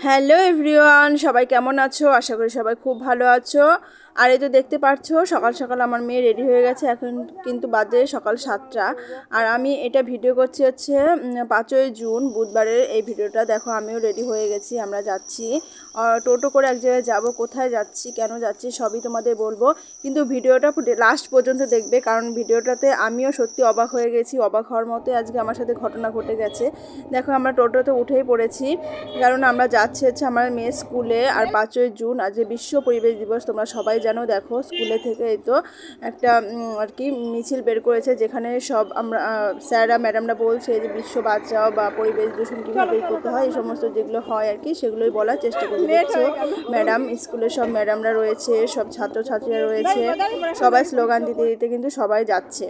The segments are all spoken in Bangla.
হ্যালো এভরিওয়ান, সবাই কেমন আছো? আশা করি সবাই খুব ভালো আছো। আর এই তো দেখতে পাচ্ছ সকাল সকাল আমার মেয়ে রেডি হয়ে গেছে। এখন কিন্তু বাজে সকাল 7টা। আর আমি এটা ভিডিও করছি হচ্ছে 5ই জুন বুধবারের এই ভিডিওটা। দেখো আমিও রেডি হয়ে গেছি, আমরা যাচ্ছি টোটো করে এক জায়গায় যাবো। কোথায় যাচ্ছি, কেন যাচ্ছি সবই তোমাদের বলবো, কিন্তু ভিডিওটা লাস্ট পর্যন্ত দেখবে, কারণ ভিডিওটাতে আমিও সত্যি অবাক হয়ে গেছি। অবাক হওয়ার মতো আজকে আমার সাথে ঘটনা ঘটে গেছে। দেখো আমরা টোটোতে উঠেই পড়েছি, কারণ আমরা যাচ্ছি হচ্ছে আমার মেয়ের স্কুলে। আর 5ই জুন আজ বিশ্ব পরিবেশ দিবস, তোমরা সবাই জানো। দেখো স্কুলে থেকে এই তো একটা আর কি মিছিল বের করেছে, যেখানে সব আমরা স্যাররা ম্যাডামরা বলছে যে বিশ্ব বাঁচাও বা পরিবেশ দূষণ কীভাবে করতে হয়, এই সমস্ত যেগুলো হয় আর কি সেগুলোই বলার চেষ্টা করছে। দেখছো ম্যাডাম, স্কুলের সব ম্যাডামরা রয়েছে, সব ছাত্রছাত্রীরা রয়েছে, সবাই স্লোগান দিতে দিতে কিন্তু সবাই যাচ্ছে।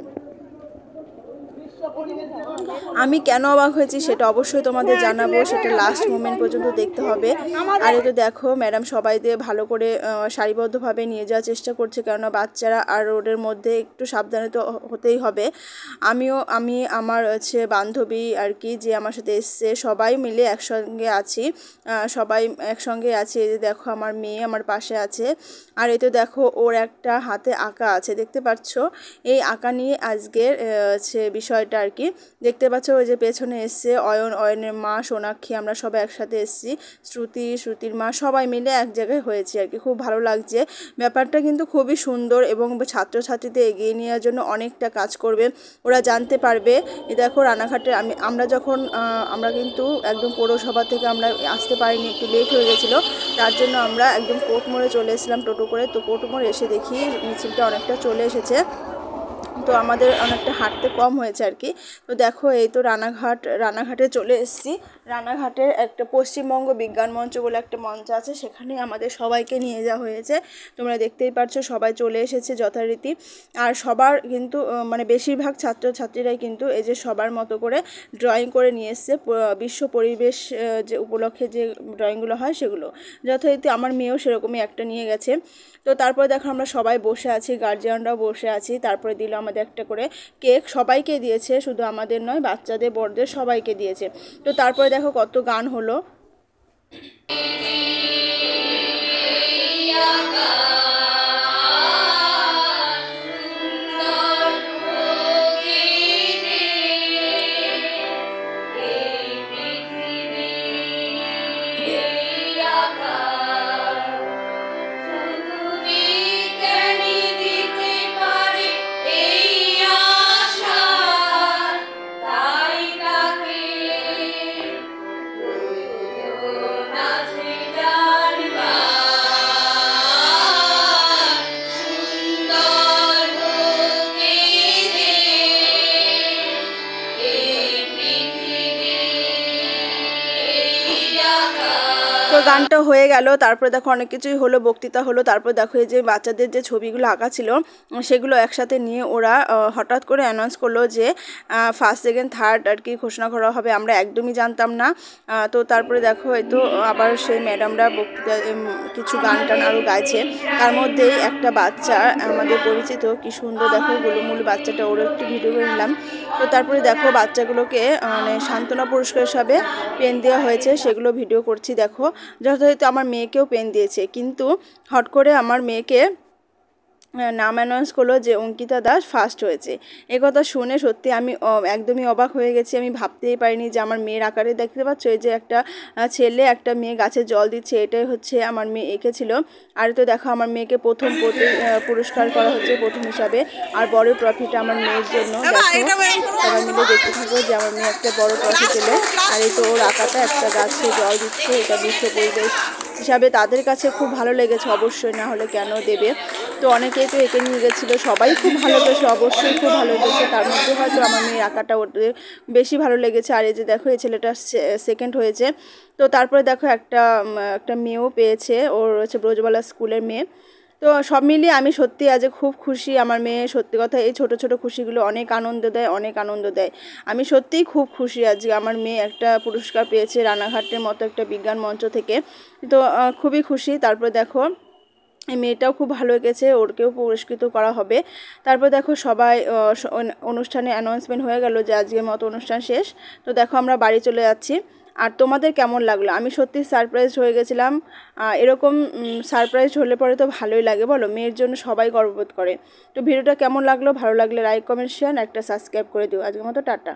আমি কেন অবাক হয়েছি সেটা অবশ্যই তোমাদের জানাবো, সেটা লাস্ট মোমেন্ট পর্যন্ত দেখতে হবে। আর এই তো দেখো ম্যাডাম সবাইদের ভালো করে সারিবদ্ধভাবে নিয়ে যাওয়ার চেষ্টা করছে, কেননা বাচ্চারা আর রোডের মধ্যে একটু সাবধানে তো হতেই হবে। আমি আমার হচ্ছে বান্ধবী আর কি, যে আমার সাথে এসছে, সবাই মিলে একসঙ্গে আছি, সবাই একসঙ্গে আছি। এই যে দেখো আমার মেয়ে আমার পাশে আছে। আর এই তো দেখো ওর একটা হাতে আঁকা আছে, দেখতে পাচ্ছ। এই আঁকা নিয়ে আজকের হচ্ছে বিষয়টা আর কি। দেখতে পাচ্ছ ওই যে পেছনে এসছে অয়নের মা, সোনাক্ষী, আমরা সবাই একসাথে এসেছি। শ্রুতির মা, সবাই মিলে এক জায়গায় হয়েছে আর কি। খুব ভালো লাগছে ব্যাপারটা, কিন্তু খুবই সুন্দর, এবং ছাত্রছাত্রীদের এগিয়ে নেওয়ার জন্য অনেকটা কাজ করবে, ওরা জানতে পারবে। এ দেখো রানাঘাটে আমরা কিন্তু একদম পৌরসভা থেকে আমরা আসতে পারিনি, একটু লেট হয়ে গেছিলো, তার জন্য আমরা একদম কোর্ট মোড়ে চলে এসেছিলাম টোটো করে। তো কোর্ট মোড়ে এসে দেখি মিছিলটা অনেকটা চলে এসেছে, তো আমাদের অনেকটা হাঁটতে কম হয়েছে আর কি। তো দেখো এই তো রানাঘাটে চলে এসেছি। রানাঘাটের একটা পশ্চিমবঙ্গ বিজ্ঞান মঞ্চ বলে একটা মঞ্চ আছে, সেখানে আমাদের সবাইকে নিয়ে যাওয়া হয়েছে। তোমরা দেখতেই পাচ্ছ সবাই চলে এসেছে যথারীতি। আর সবার কিন্তু মানে বেশিরভাগ ছাত্রছাত্রীরাই কিন্তু এই যে সবার মতো করে ড্রয়িং করে নিয়ে এসছে, বিশ্ব পরিবেশ যে উপলক্ষে যে ড্রয়িংগুলো হয় সেগুলো। যথারীতি আমার মেয়েও সেরকমই একটা নিয়ে গেছে। তো তারপরে দেখো আমরা সবাই বসে আছি, গার্জিয়ানরাও বসে আছি। তারপরে দিল আমাদের একটা করে কেক, সবাইকে দিয়েছে, শুধু আমাদের নয়, বাচ্চাদের বড়দের সবাইকে দিয়েছে। তো তারপরে দেখো কত গান হলো। তো গানটা হয়ে গেল, তারপরে দেখো অনেক কিছুই হলো, বক্তৃতা হলো। তারপর দেখো এই যে বাচ্চাদের যে ছবিগুলো আঁকা ছিল সেগুলো একসাথে নিয়ে ওরা হঠাৎ করে অ্যানাউন্স করলো যে ফার্স্ট সেকেন্ড থার্ড আর কি ঘোষণা করা হবে। আমরা একদমই জানতাম না। তো তারপরে দেখো এই তো আবার সেই ম্যাডামরা বক্তৃতা কিছু গান টান আরও গাইছে। তার মধ্যেই একটা বাচ্চা আমাদের পরিচিত, কি সুন্দর দেখো গোলুমুল বাচ্চাটা, ওর একটু ভিডিও করে নিলাম। তো তারপরে দেখো বাচ্চাগুলোকে মানে সান্ত্বনা পুরস্কার হিসাবে পেন দেওয়া হয়েছে, সেগুলো ভিডিও করছি। দেখো যথারীতি আমার মেয়েকেও পেন দিয়েছে, কিন্তু হট করে আমার মেয়েকে নাম অ্যানাউন্স করলো যে অঙ্কিতা দাস ফার্স্ট হয়েছে। কথা শুনে সত্যি আমি একদমই অবাক হয়ে গেছি। আমি ভাবতেই পারিনি যে আমার মেয়ের আকারে, দেখতে পাচ্ছ এই যে একটা ছেলে একটা মেয়ে গাছে জল দিচ্ছে, এটাই হচ্ছে আমার মেয়ে এঁকেছিল। আর তো দেখো আমার মেয়েকে প্রথম পুরস্কার করা হচ্ছে প্রথম হিসাবে, আর বড় ট্রফিটা আমার মেয়ের জন্য। দেখো সবাই মিলে দেখতে থাকো যে আমার মেয়ে একটা বড় ট্রফি পেল। আর এই তো ওর আঁকাটা একটা গাছে জল দিচ্ছে, এটা বিশ্ব পরিবেশ হিসাবে তাদের কাছে খুব ভালো লেগেছে, অবশ্যই, না হলে কেন দেবে। তো অনেকেই তো এঁকে নিয়ে গেছিলো, সবাই খুব ভালো লেগেছে, অবশ্যই খুব ভালো লেগেছে। তার মধ্যে হয়তো আমার মেয়ের আঁকাটা ওদের বেশি ভালো লেগেছে। আর এই যে দেখো এই ছেলেটা সেকেন্ড হয়েছে। তো তারপরে দেখো একটা মেয়েও পেয়েছে, ওর হচ্ছে ব্রজবালা স্কুলের মেয়ে। তো সব মিলিয়ে আমি সত্যি আজ খুব খুশি। আমার মেয়ে, সত্যি কথা, এই ছোট ছোট খুশিগুলো অনেক আনন্দ দেয়, অনেক আনন্দ দেয়। আমি সত্যিই খুব খুশি আজকে আমার মেয়ে একটা পুরস্কার পেয়েছে রানাঘাটের মতো একটা বিজ্ঞান মঞ্চ থেকে। তো খুবই খুশি। তারপরে দেখো এই মেয়েটাও খুব ভালো এঁকেছে, ওরকেও পুরস্কৃত করা হবে। তারপর দেখো সবাই অনুষ্ঠানে অ্যানাউন্সমেন্ট হয়ে গেল যে আজকের মতো অনুষ্ঠান শেষ। তো দেখো আমরা বাড়ি চলে যাচ্ছি। আর তোমাদের কেমন লাগলো? আমি সত্যি সারপ্রাইজ হয়ে গেছিলাম। এরকম সারপ্রাইজ হলে পরে তো ভালোই লাগে বলো, মেয়ের জন্য সবাই গর্ববোধ করে। তো ভিডিওটা কেমন লাগলো? ভালো লাগলে লাইক কমেন্ট শেয়ার একটা সাবস্ক্রাইব করে দিও। আজকের মতো টাটা।